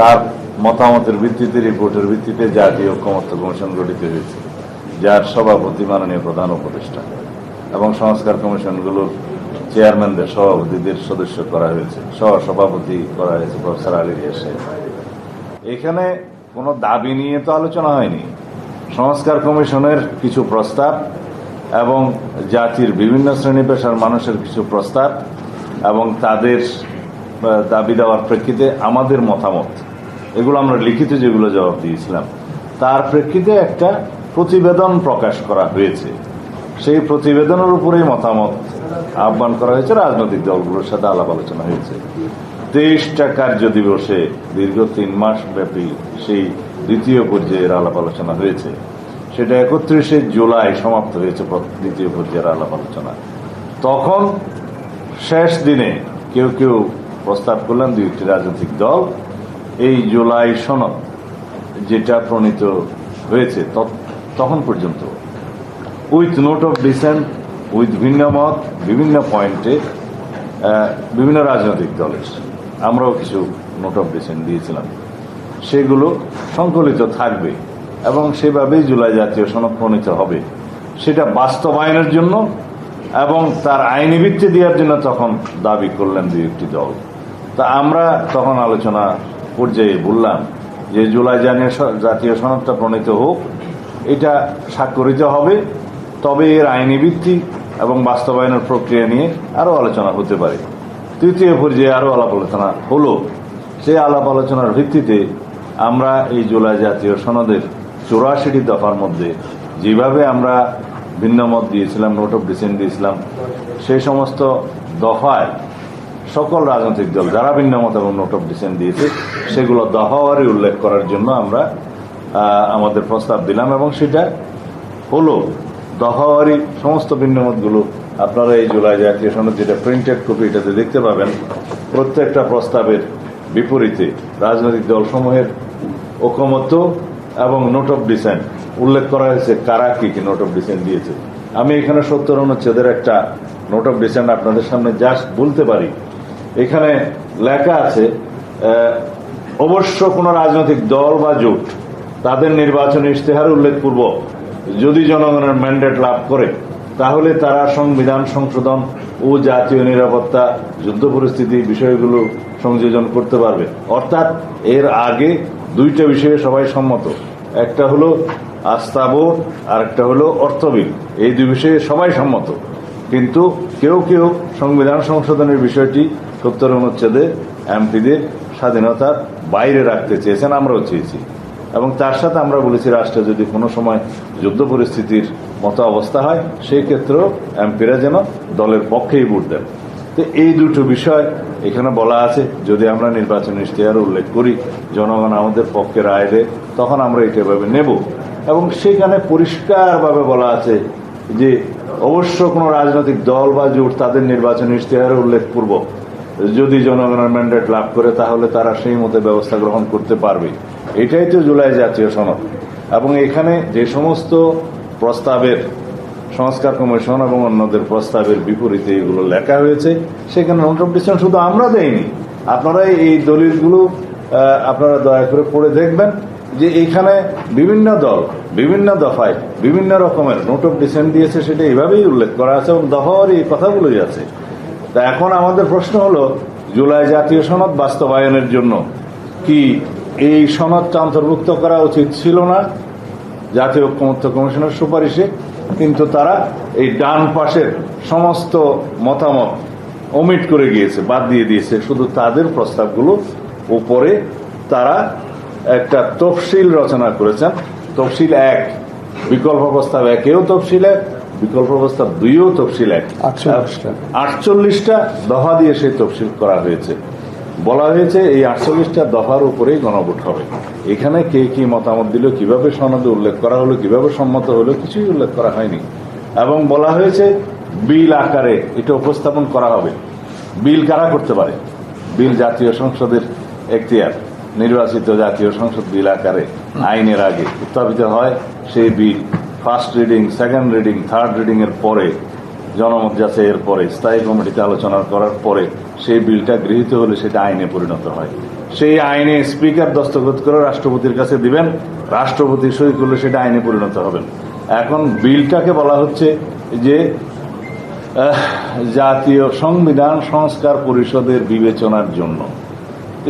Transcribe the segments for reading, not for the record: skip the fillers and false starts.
তার মতামতের ভিত্তিতে, রিপোর্টের ভিত্তিতে জাতীয় ঐকমত্য কমিশন গঠিত হয়েছে, যার সভাপতি মাননীয় প্রধান উপদেষ্টা এবং সংস্কার কমিশনগুলোর চেয়ারম্যানদের, সভাপতিদের সদস্য করা হয়েছে, সভাপতি করা হয়েছে প্রফেসর আলী রিয়াজ সাহেব। এখানে কোনো দাবি নিয়ে তো আলোচনা হয়নি। সংস্কার কমিশনের কিছু প্রস্তাব এবং জাতির বিভিন্ন শ্রেণী পেশার মানুষের কিছু প্রস্তাব এবং তাদের দাবি দেওয়ার প্রেক্ষিতে আমাদের মতামত, এগুলো আমরা লিখিত যেগুলো জবাব দিয়েছিলাম, তার প্রেক্ষিতে একটা প্রতিবেদন প্রকাশ করা হয়েছে। সেই প্রতিবেদনের উপরেই মতামত আহ্বান করা হয়েছে, রাজনৈতিক দলগুলোর সাথে আলাপ আলোচনা হয়েছে। 23টা কার্য দিবসে দীর্ঘ 3 মাস ব্যাপী সেই দ্বিতীয় পর্যায়ের আলাপ আলোচনা হয়েছে। সেটা 31শে জুলাই সমাপ্ত হয়েছে দ্বিতীয় পর্যায়ের আলাপ আলোচনা। তখন শেষ দিনে কেউ কেউ প্রস্তাব করলেন, 2টি রাজনৈতিক দল, এই জুলাই সনদ যেটা প্রণীত হয়েছে তখন পর্যন্ত with note of dissent, with ভিন্ন মত, বিভিন্ন পয়েন্টে বিভিন্ন রাজনৈতিক দলের, আমরাও কিছু নোট অফ ডিসেন্ট দিয়েছিলাম, সেগুলো সংকলিত থাকবে এবং সেভাবেই জুলাই জাতীয় সনদ প্রণীত হবে। সেটা বাস্তবায়নের জন্য এবং তার আইনি ভিত্তি দেওয়ার জন্য তখন দাবি করলেন 2-1টি দল। তা আমরা তখন আলোচনা পর্যায়ে বললাম যে জুলাই জাতীয় সনদটা প্রণীত হোক, এটা স্বাক্ষরিত হবে, তবে এর আইনি ভিত্তি এবং বাস্তবায়নের প্রক্রিয়া নিয়ে আরও আলোচনা হতে পারে। তৃতীয় পর্যায়ে আরও আলাপ আলোচনা হলো। সেই আলাপ আলোচনার ভিত্তিতে আমরা এই জুলাই জাতীয় সনদের 84টি দফার মধ্যে যেভাবে আমরা ভিন্নমত দিয়েছিলাম, নোট অফ ডিসেন্ট দিয়েছিলাম, সেই সমস্ত দফায় সকল রাজনৈতিক দল যারা ভিন্নমত এবং নোট অফ ডিসেন্ট দিয়েছে সেগুলো দফাওয়ারি উল্লেখ করার জন্য আমরা আমাদের প্রস্তাব দিলাম এবং সেটা হলো। দফাওয়ারি সমস্ত ভিন্নমতগুলো আপনারা এই জুলাই জাতীয় সনদ যেটা প্রিন্টেড কপি, এটাতে দেখতে পাবেন। প্রত্যেকটা প্রস্তাবের বিপরীতে রাজনৈতিক দলসমূহের ঐকমত্য এবং নোট অফ ডিসেন্ট উল্লেখ করা হয়েছে, কারা কি কি নোট অফ ডিসেন্ট দিয়েছে। আমি এখানে 70 অনুচ্ছেদের একটা নোট অফ ডিসেন্ট আপনাদের সামনে জাস্ট বলতে পারি। এখানে লেখা আছে, অবশ্য কোন রাজনৈতিক দল বা জোট তাদের নির্বাচনী ইশতেহার উল্লেখপূর্বক যদি জনগণের ম্যান্ডেট লাভ করে তাহলে তারা সংবিধান সংশোধন ও জাতীয় নিরাপত্তা, যুদ্ধ পরিস্থিতি বিষয়গুলো সংযোজন করতে পারবে। অর্থাৎ এর আগে 2টা বিষয়ে সবাই সম্মত, একটা হলো আস্থা ভোট আর একটা হলো অর্থ বিল। এই 2 বিষয়ে সবাই সম্মত, কিন্তু কেউ কেউ সংবিধান সংশোধনের বিষয়টি 70 অনুচ্ছেদে এমপিদের স্বাধীনতার বাইরে রাখতে চেয়েছেন, আমরাও চেয়েছি। এবং তার সাথে আমরা বলেছি রাষ্ট্রে যদি কোনো সময় যুদ্ধ পরিস্থিতির মতো অবস্থা হয় সেই ক্ষেত্রেও এমপিরা যেন দলের পক্ষেই ভোট দেন। তো এই 2টো বিষয় এখানে বলা আছে। যদি আমরা নির্বাচন ইশতেহার উল্লেখ করি, জনগণ আমাদের পক্ষে রায় দেয়, তখন আমরা এটা ভাবে নেব। এবং সেখানে পরিষ্কারভাবে বলা আছে যে অবশ্য কোনো রাজনৈতিক দল বা জোট তাদের নির্বাচন ইশতেহার উল্লেখপূর্বক যদি জনগণের ম্যান্ডেট লাভ করে তাহলে তারা সেই মতো ব্যবস্থা গ্রহণ করতে পারবে। এটাই তো জুলাই জাতীয় সনদ। এবং এখানে যে সমস্ত প্রস্তাবের, সংস্কার কমিশন এবং অন্যদের প্রস্তাবের বিপরীতে এগুলো লেখা হয়েছে, সেখানে নোট অফ ডিসেন্ট শুধু আমরা দেইনি, আপনারা এই দলিলগুলো আপনারা দয়া করে পড়ে দেখবেন যে এখানে বিভিন্ন দল বিভিন্ন দফায় বিভিন্ন রকমের নোট অফ ডিসেন্ট দিয়েছে, সেটা এইভাবেই উল্লেখ করা আছে এবং দফাওয়ার এই কথাগুলোই আছে। তা এখন আমাদের প্রশ্ন হলো, জুলাই জাতীয় সনদ বাস্তবায়নের জন্য কি এই সনদটা অন্তর্ভুক্ত করা উচিত ছিল না জাতীয় ঐকমত্য কমিশনের সুপারিশে? কিন্তু তারা এই ডান পাশের সমস্ত মতামত ওমিট করে গিয়েছে, বাদ দিয়ে দিয়েছে। শুধু তাদের প্রস্তাবগুলো উপরে তারা একটা তফসিল রচনা করেছেন। তফসিল 1, বিকল্প প্রস্তাব 1-এও তফসিল 1, বিকল্প প্রস্তাব 2-এও তফসিল 1, 48টা দফা দিয়ে সেই তফসিল করা হয়েছে। বলা হয়েছে এই 48টা দফার উপরেই গণভোট হবে। এখানে কে কি মতামত দিল, কিভাবে সনদে উল্লেখ করা হলো, কিভাবে সম্মত হলো, কিছুই উল্লেখ করা হয়নি। এবং বলা হয়েছে বিল আকারে এটা উপস্থাপন করা হবে। বিল কারা করতে পারে? বিল জাতীয় সংসদের এখতিয়ার। নির্বাচিত জাতীয় সংসদ বিল আকারে আইনের আগে উত্থাপিত হয়। সেই bill first reading, second reading, third reading এর পরে, জনমত যাচাইয়ের পরে, স্থায়ী কমিটিতে আলোচনা করার পরে সেই বিলটা গৃহীত হলে সেটা আইনে পরিণত হয়। সেই আইনে স্পিকার দস্তখত করে রাষ্ট্রপতির কাছে দিবেন, রাষ্ট্রপতি সই করলে সেটা আইনে পরিণত হবেন। এখন বিলটাকে বলা হচ্ছে যে জাতীয় সংবিধান সংস্কার পরিষদের বিবেচনার জন্য।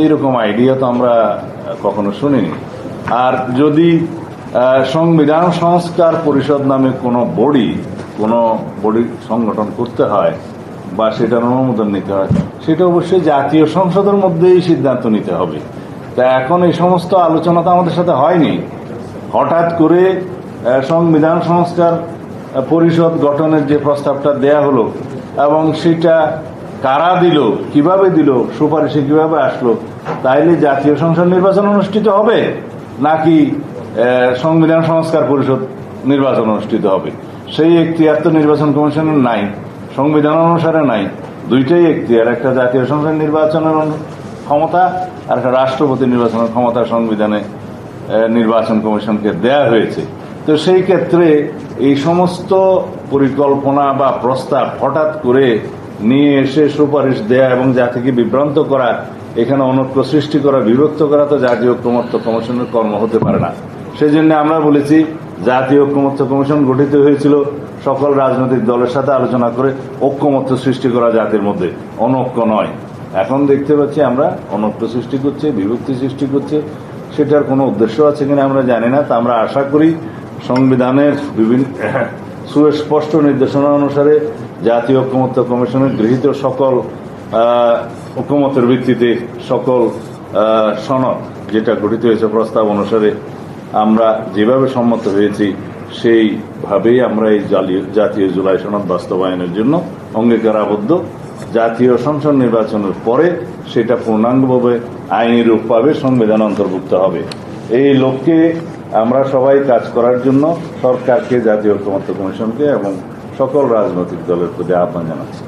এইরকম আইডিয়া তো আমরা কখনো শুনিনি। আর যদি সংবিধান সংস্কার পরিষদ নামে কোনো বডি সংগঠন করতে হয় বা সেটার অনুমোদন নিতে হয়, সেটা অবশ্যই জাতীয় সংসদের মধ্যেই সিদ্ধান্ত নিতে হবে। তা এখন এই সমস্ত আলোচনা তো আমাদের সাথে হয়নি। হঠাৎ করে সংবিধান সংস্কার পরিষদ গঠনের যে প্রস্তাবটা দেয়া হলো এবং সেটা কারা দিল, কিভাবে দিল, সুপারিশে কিভাবে আসলো, তাইলে জাতীয় সংসদ নির্বাচন অনুষ্ঠিত হবে নাকি সংবিধান সংস্কার পরিষদ নির্বাচন অনুষ্ঠিত হবে? সেই এখতিয়ার তো নির্বাচন কমিশনের নাই, সংবিধান অনুসারে নাই। দুইটাই এখতিয়ার, একটা জাতীয় সংসদ নির্বাচনের ক্ষমতা আর একটা রাষ্ট্রপতি নির্বাচনের ক্ষমতা সংবিধানে নির্বাচন কমিশনকে দেয়া হয়েছে। তো সেই ক্ষেত্রে এই সমস্ত পরিকল্পনা বা প্রস্তাব হঠাৎ করে নিয়ে এসে সুপারিশ দেয়া এবং জাতিকে বিভ্রান্ত করা, এখানে অনৈক্য সৃষ্টি করা, বিভক্ত করা তো জাতীয় ঐক্যমত্য কমিশনের কর্ম হতে পারে না। সেই জন্য আমরা বলেছি জাতীয় ঐক্যমত্য কমিশন গঠিত হয়েছিল সকল রাজনৈতিক দলের সাথে আলোচনা করে ঐক্যমত্য সৃষ্টি করা জাতির মধ্যে, অনৈক্য নয়। এখন দেখতে পাচ্ছি আমরা অনৈক্য সৃষ্টি করছে, বিভক্তি সৃষ্টি করছে। সেটার কোনো উদ্দেশ্য আছে কিনা আমরা জানি না। তা আমরা আশা করি সংবিধানের বিভিন্ন সুস্পষ্ট নির্দেশনা অনুসারে জাতীয় ঐক্যমত্য কমিশনের গৃহীত সকল ঐক্যমতের ভিত্তিতে সকল সনদ যেটা গঠিত হয়েছে প্রস্তাব অনুসারে আমরা যেভাবে সম্মত হয়েছি সেইভাবেই আমরা এই জাতীয় জুলাই সনদ বাস্তবায়নের জন্য অঙ্গীকার আবদ্ধ। জাতীয় সংসদ নির্বাচনের পরে সেটা পূর্ণাঙ্গভাবে আইনি রূপ পাবে, সংবিধান অন্তর্ভুক্ত হবে। এই লক্ষ্যে আমরা সবাই কাজ করার জন্য সরকারকে, জাতীয় ঐক্যমত্য কমিশনকে এবং সকল রাজনৈতিক দলের প্রতি আহ্বান জানাচ্ছি।